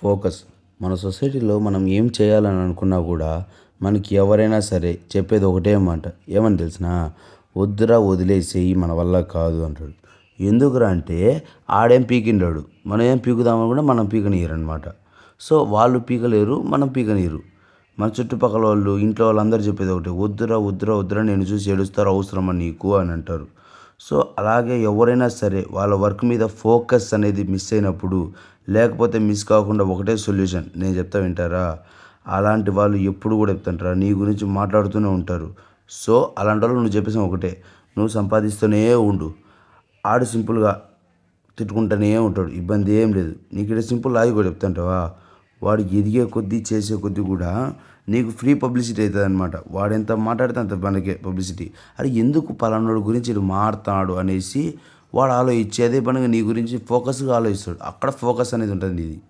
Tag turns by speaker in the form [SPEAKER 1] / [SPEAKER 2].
[SPEAKER 1] Focus. మన సొసైటీలో మనం ఏం చేయాలని అనుకున్నా కూడా మనకి ఎవరైనా సరే చెప్పేది ఒకటే మాట. ఏమని తెలిసినా? వద్దురా వదిలేసేయి మన వల్ల కాదు అంటాడు. ఎందుకురా అంటే ఆడేం పీకిండాడు. మనం ఏం పీకుదామని కూడా మనం పీకనీయరనమాట. సో వాళ్ళు పీకలేరు, మనం పీకనీయరు. మన చుట్టుపక్కల వాళ్ళు, ఇంట్లో వాళ్ళందరూ చెప్పేది ఒకటే. వద్దురా వద్దురా వద్దురా నేను చూసి ఏడుస్తారు అవసరమా నీకు అని అంటారు. సో అలాగే ఎవరైనా సరే వాళ్ళ వర్క్ మీద ఫోకస్ అనేది మిస్ అయినప్పుడు, లేకపోతే మిస్ కాకుండా ఒకటే సొల్యూషన్ నేను చెప్తా వింటారా? అలాంటి వాళ్ళు ఎప్పుడు కూడా చెప్తుంటారా నీ గురించి మాట్లాడుతూనే ఉంటారు. సో అలాంటి వాళ్ళు నువ్వు చెప్పేసి ఒకటే, నువ్వు సంపాదిస్తూనే ఉండు. ఆడు సింపుల్గా తిట్టుకుంటూనే ఉంటాడు, ఇబ్బంది ఏం లేదు. నీకు ఇక్కడ సింపుల్ లాజిక్ కూడా చెప్తుంటావా? వాడు ఎదిగే కొద్దీ చేసే కొద్దీ కూడా నీకు ఫ్రీ పబ్లిసిటీ అవుతుంది అనమాట. వాడు ఎంత మాట్లాడితే అంత మనకే పబ్లిసిటీ. అరే ఎందుకు పలానాడు గురించి వీడు మాట్లాడు అనేసి వాడు ఆలోచించి అదే పనిగా నీ గురించి ఫోకస్గా ఆలోచిస్తాడు. అక్కడ ఫోకస్ అనేది ఉంటుంది నీది.